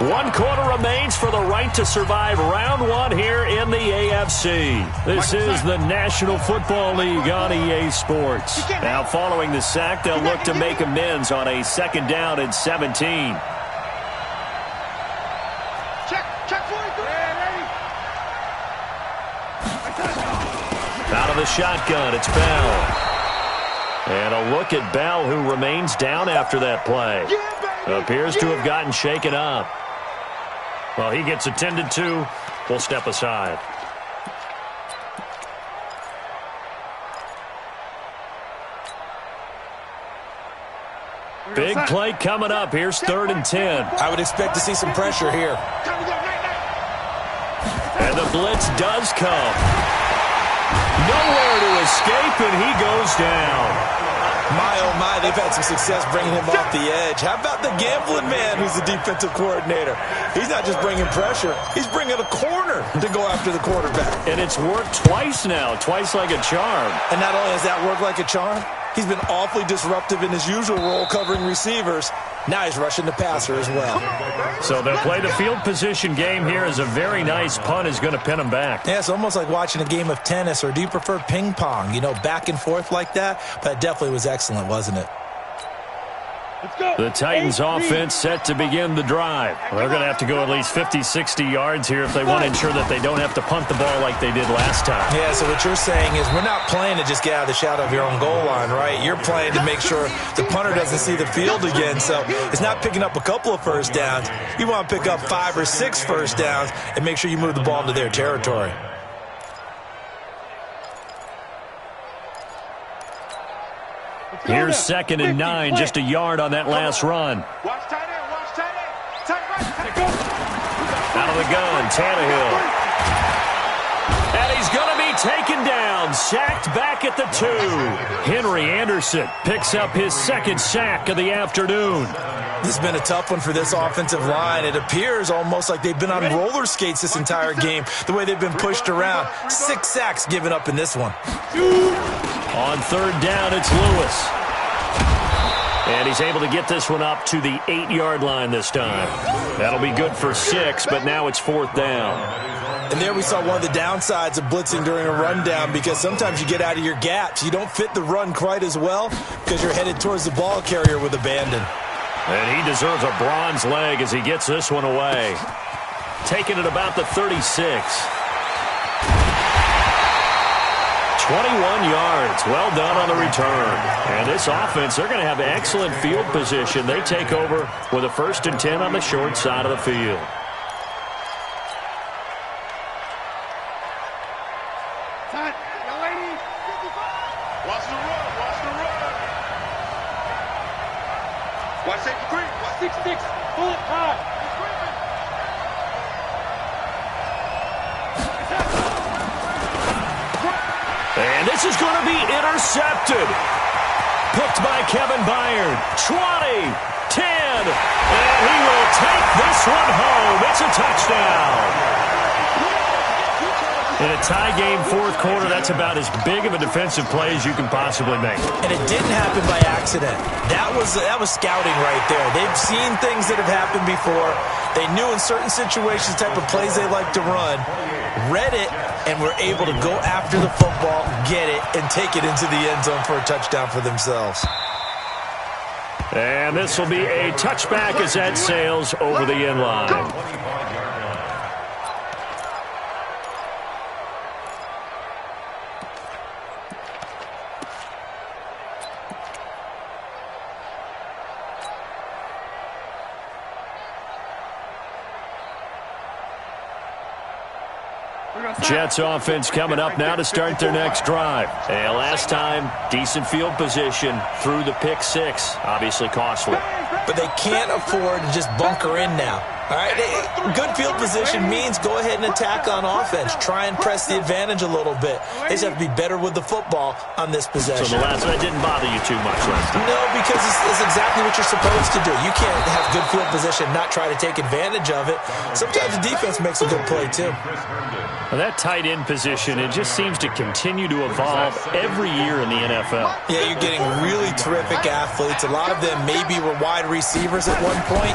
1 quarter remains for the right to survive round 1 here in the AFC. This is the National Football League on EA Sports. Now following the sack, they'll look to make amends on a second down and 17. Out of the shotgun, it's Bell. And a look at Bell, who remains down after that play. Appears to have gotten shaken up. Well, he gets attended to. We'll step aside. Big play coming up. Here's 3rd and 10. I would expect to see some pressure here. And the blitz does come. Nowhere to escape, and he goes down. My, oh my, they've had some success bringing him off the edge. How about the gambling man who's the defensive coordinator? He's not just bringing pressure. He's bringing a corner to go after the quarterback. And it's worked twice now, twice like a charm. And not only has that worked like a charm, he's been awfully disruptive in his usual role covering receivers. Now he's rushing the passer as well. So they'll play the field position game here as a very nice punt is going to pin them back. Yeah, it's almost like watching a game of tennis, or do you prefer ping pong? You know, back and forth like that? But it definitely was excellent, wasn't it? The Titans offense set to begin the drive. They're going to have to go at least 50, 60 yards here if they want to ensure that they don't have to punt the ball like they did last time. Yeah, so what you're saying is we're not playing to just get out of the shadow of your own goal line, right? You're playing to make sure the punter doesn't see the field again. So it's not picking up a couple of first downs. You want to pick up 5 or 6 first downs and make sure you move the ball into their territory. Here's 2nd and 9, just a yard on that last run. Watch tight end, watch tight end. Tight right, Out of the gun, Tannehill. And he's going to be taken down, sacked back at the 2. Henry Anderson picks up his 2nd sack of the afternoon. This has been a tough one for this offensive line. It appears almost like they've been on roller skates this entire game, the way they've been pushed around. 6 sacks given up in this one. On 3rd down, it's Lewis. And he's able to get this one up to the 8-yard line this time. That'll be good for 6, but now it's 4th down. And there we saw one of the downsides of blitzing during a rundown, because sometimes you get out of your gaps. You don't fit the run quite as well because you're headed towards the ball carrier with abandon. And he deserves a bronze leg as he gets this one away. Taking it about the 36. 21 yards. Well done on the return. And this offense, they're going to have excellent field position. They take over with a 1st and 10 on the short side of the field. young lady. Watch the run, watch the run. Watch safety creep. Watch 6-6. Pull it high. And this is going to be intercepted. Picked by Kevin Byard. 20, 10, and he will take this one home. It's a touchdown. In a tie game, 4th quarter, that's about as big of a defensive play as you can possibly make. And it didn't happen by accident. That was scouting right there. They've seen things that have happened before. They knew in certain situations the type of plays they like to run, read it, and were able to go after the football, get it, and take it into the end zone for a touchdown for themselves. And this will be a touchback as that sails over the end line. Jets offense coming up now to start their next drive. And last time, decent field position through the pick 6. Obviously costly. But they can't afford to just bunker in now. All right, good field position means go ahead and attack on offense. Try and press the advantage a little bit. They just have to be better with the football on this possession. So the last one didn't bother you too much last time? No, because it's exactly what you're supposed to do. You can't have good field position, not try to take advantage of it. Sometimes the defense makes a good play, too. Well, that tight end position, it just seems to continue to evolve every year in the NFL. Yeah, you're getting really terrific athletes. A lot of them maybe were wide receivers at one point.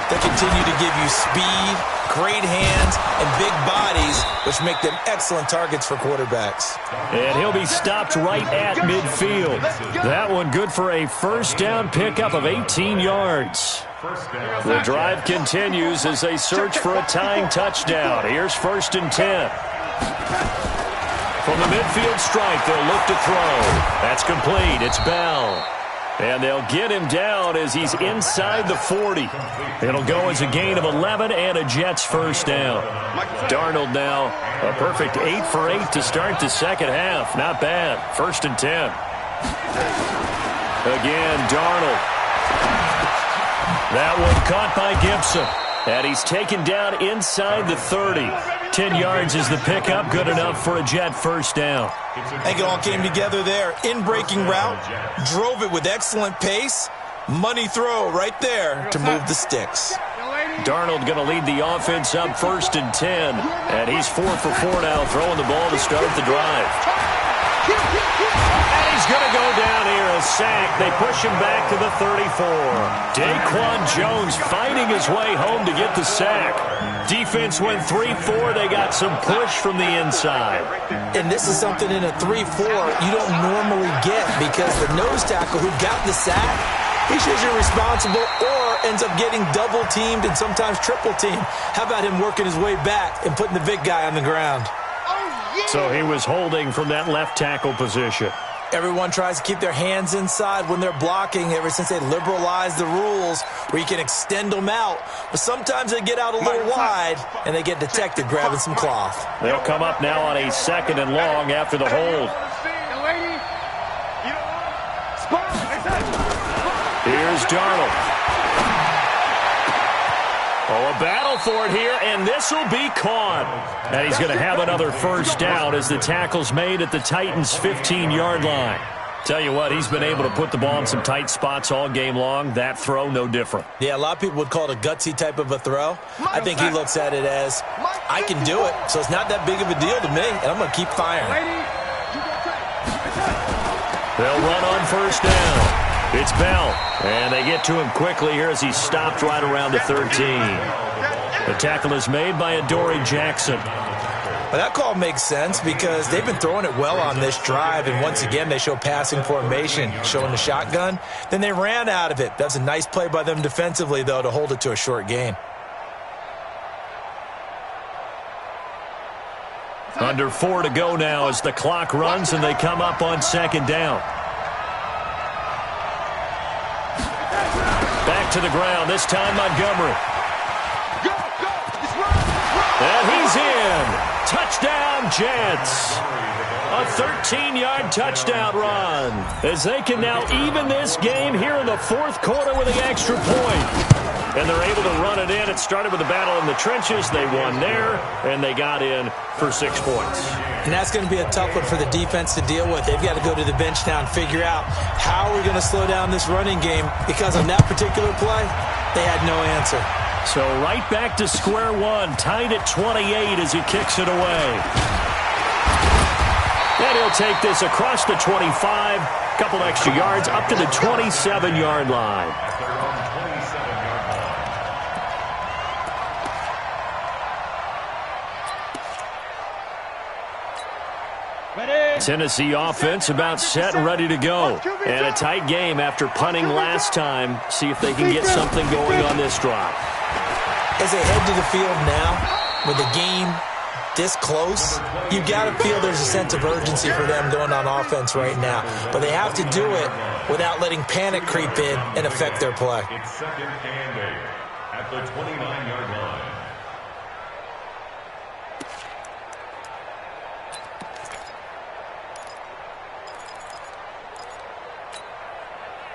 They continue to give you speed, great hands, and big bodies, which make them excellent targets for quarterbacks. And he'll be stopped right at midfield. That one good for a first down pickup of 18 yards. The drive continues as they search for a tying touchdown. Here's 1st and 10. From the midfield stripe, they'll look to throw. That's complete. It's Bell. And they'll get him down as he's inside the 40. It'll go as a gain of 11 and a Jets first down. Darnold now, a perfect 8 for 8 to start the second half. Not bad. 1st and 10. Again, Darnold. That one caught by Gibson. And he's taken down inside the 30. 10 yards is the pickup. Good enough for a Jet first down. I think it all came together there. In-breaking route, drove it with excellent pace. Money throw right there to move the sticks. Darnold going to lead the offense up 1st and 10. And he's 4 for 4 now, throwing the ball to start the drive. And he's going to go down here, a sack. They push him back to the 34. Daquan Jones fighting his way home to get the sack. Defense went 3-4. They got some push from the inside. And this is something in a 3-4 you don't normally get because the nose tackle who got the sack, he's usually responsible or ends up getting double-teamed and sometimes triple-teamed. How about him working his way back and putting the big guy on the ground? So he was holding from that left tackle position. Everyone tries to keep their hands inside when they're blocking ever since they liberalized the rules where you can extend them out. But sometimes they get out a little wide and they get detected grabbing some cloth. They'll come up now on a 2nd and long after the hold. Here's Darnold. Oh, a battle for it here, and this will be caught. And he's going to have another first down as the tackle's made at the Titans' 15-yard line. Tell you what, he's been able to put the ball in some tight spots all game long. That throw, no different. Yeah, a lot of people would call it a gutsy type of a throw. I think he looks at it as, I can do it, so it's not that big of a deal to me, and I'm going to keep firing. They'll run on first down. It's Bell, and they get to him quickly here as he's stopped right around the 13. The tackle is made by Adoree Jackson. Well, that call makes sense because they've been throwing it well on this drive, and once again they show passing formation, showing the shotgun. Then they ran out of it. That's a nice play by them defensively, though, to hold it to a short gain. Under 4 to go now as the clock runs and they come up on 2nd down. Back to the ground, this time Montgomery. And he's in. Touchdown, Jets. A 13-yard touchdown run as they can now even this game here in the 4th quarter with the extra point. And they're able to run it in. It started with a battle in the trenches. They won there, and they got in for 6 points. And that's going to be a tough one for the defense to deal with. They've got to go to the bench now and figure out how are we going to slow down this running game, because on that particular play, they had no answer. So right back to square one, tied at 28 as he kicks it away. And he'll take this across the 25, couple extra yards, up to the 27-yard line. Tennessee offense about set and ready to go. And a tight game after punting last time. See if they can get something going on this drive. As they head to the field now, with the game this close, you've got to feel there's a sense of urgency for them going on offense right now. But they have to do it without letting panic creep in and affect their play. It's 2nd and 8 at the 29-yard line.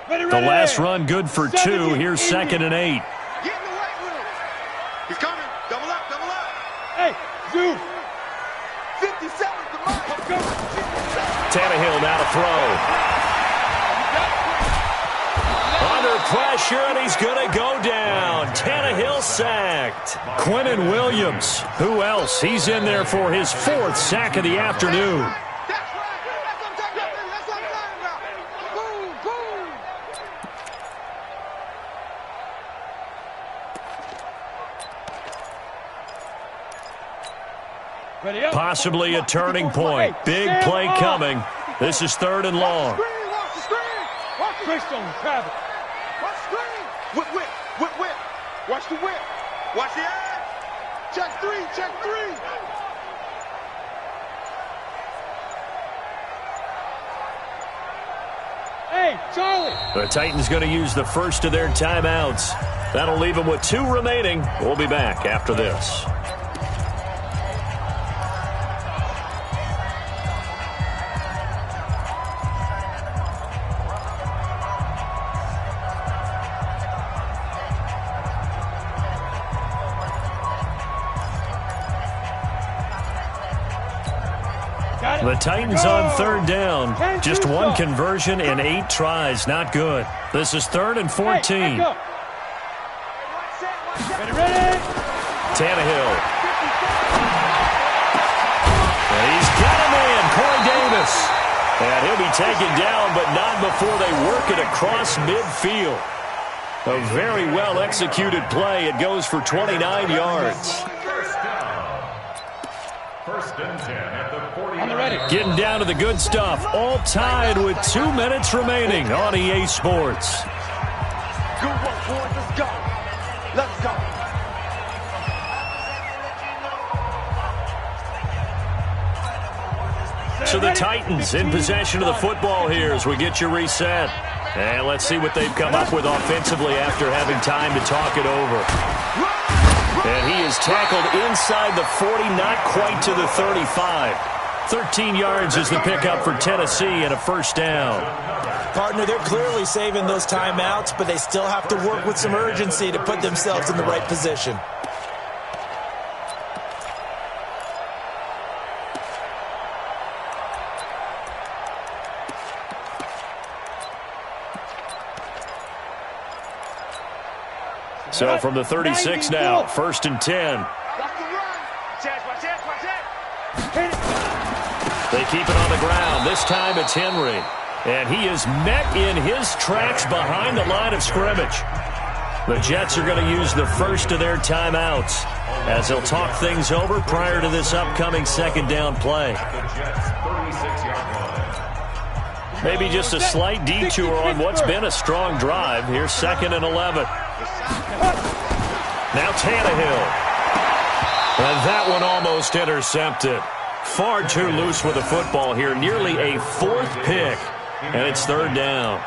The last run good for 2. Here's 2nd and 8. Tannehill now to throw. Under pressure, and he's going to go down. Tannehill sacked. Quinnen Williams. Who else? He's in there for his 4th sack of the afternoon. That's right. That's what I'm talking about. Boom, boom. Ready up. Possibly a turning point. Big play coming. This is 3rd and long. Watch the screen. Watch the Chris on travel. Watch the screen. Whip. Watch the whip. Watch the eye. Check 3. Hey, Charlie. The Titans going to use the first of their timeouts. That'll leave them with 2 remaining. We'll be back after this. The Titans on 3rd down. Just 1 conversion and 8 tries. Not good. This is 3rd and 14. Hey, ready. Tannehill. And he's got a man, Corey Davis. And he'll be taken down, but not before they work it across midfield. A very well-executed play. It goes for 29 yards. First and 10 at the 40. On the ready. Getting down to the good stuff. All tied with 2 minutes remaining on EA Sports. Good work, boys. Let's go. Let's go. So the Titans in possession of the football here as we get you reset. And let's see what they've come up with offensively after having time to talk it over. And he is tackled inside the 40, not quite to the 35. 13 yards is the pickup for Tennessee and a 1st down. Partner, they're clearly saving those timeouts, but they still have to work with some urgency to put themselves in the right position. So from the 36 now, 1st and 10. Watch the run. Watch it. They keep it on the ground. This time it's Henry. And he is met in his tracks behind the line of scrimmage. The Jets are going to use the first of their timeouts as they'll talk things over prior to this upcoming 2nd down play. Maybe just a slight detour on what's been a strong drive. Here's 2nd and 11. Now Tannehill. And that one almost intercepted. Far too loose with the football here. Nearly a 4th pick. And it's 3rd down.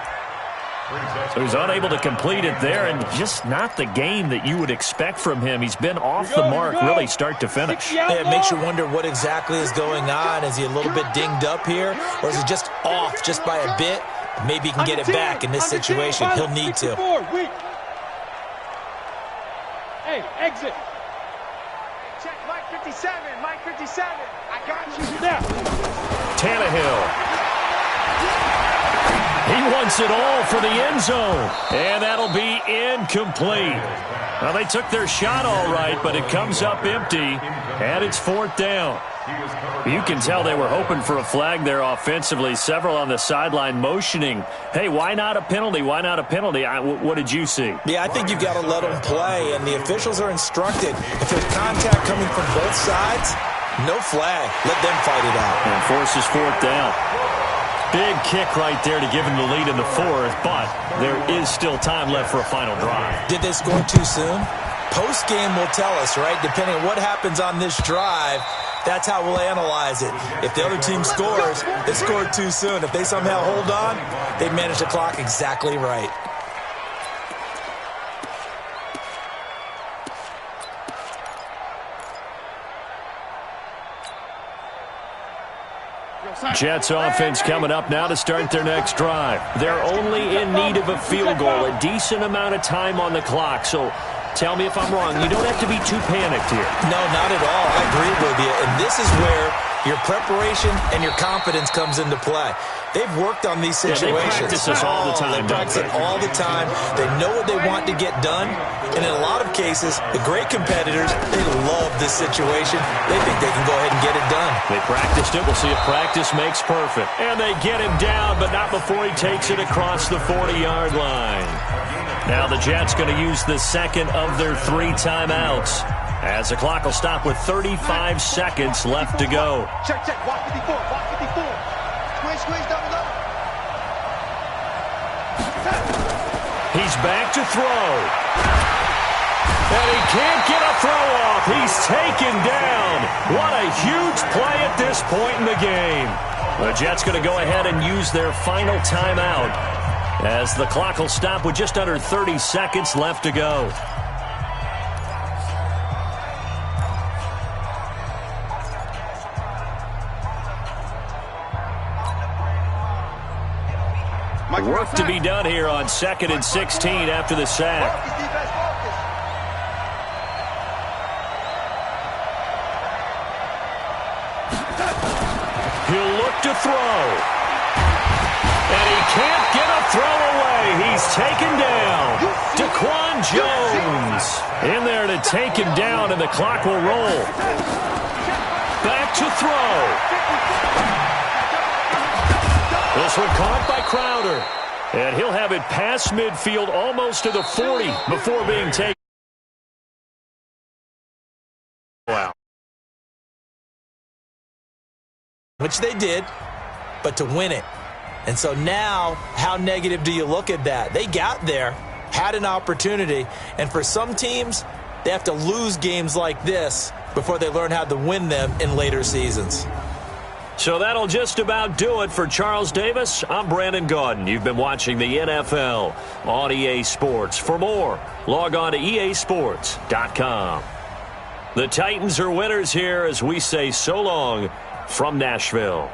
So he's unable to complete it there, and just not the game that you would expect from him. He's been off the mark really start to finish. Yeah, it makes you wonder what exactly is going on. Is he a little bit dinged up here, or is he just off just by a bit? Maybe he can get it back in this situation. He'll need to. Hey, exit. Check Mike 57. Mike 57. I got you. Now. Tannehill. He wants it all for the end zone. And that'll be incomplete. Well, they took their shot all right, but it comes up empty. And it's 4th down. You can tell they were hoping for a flag there offensively. Several on the sideline motioning. Hey, why not a penalty? Why not a penalty? What did you see? Yeah, I think you've got to let them play, and the officials are instructed. If there's contact coming from both sides, no flag. Let them fight it out. And forces 4th down. Big kick right there to give him the lead in the 4th, but there is still time left for a final drive. Did they score too soon? Post-game will tell us, right? Depending on what happens on this drive, that's how we'll analyze it. If the other team scores, they scored too soon. If they somehow hold on, they manage the clock exactly right. Jets offense coming up now to start their next drive. They're only in need of a field goal, a decent amount of time on the clock. So tell me if I'm wrong. You don't have to be too panicked here. No, not at all. I agree with you. And this is where your preparation and your confidence comes into play. They've worked on these situations. They practice this all the time. They practice it all the time. They know what they want to get done. And in a lot of cases, the great competitors, they love this situation. They think they can go ahead and get it done. They practiced it. We'll see if practice makes perfect. And they get him down, but not before he takes it across the 40-yard line. Now the Jets going to use the second of their 3 timeouts, as the clock will stop with 35 seconds left to go. Check, check. Watch 54. Watch 54. Squeeze, double up. He's back to throw. And he can't get a throw off. He's taken down. What a huge play at this point in the game. The Jets going to go ahead and use their final timeout, as the clock will stop with just under 30 seconds left to go. Work to be done here on 2nd and 16 after the sack. He'll look to throw. And he can't get a throw away. He's taken down. Daquan Jones in there to take him down, and the clock will roll. Back to throw. This one caught by Crowder. And he'll have it past midfield almost to the 40 before being taken. Wow. Which they did, but to win it. And so now, how negative do you look at that? They got there, had an opportunity, and for some teams, they have to lose games like this before they learn how to win them in later seasons. So that'll just about do it for Charles Davis. I'm Brandon Gaudin. You've been watching the NFL on EA Sports. For more, log on to easports.com. The Titans are winners here as we say so long from Nashville.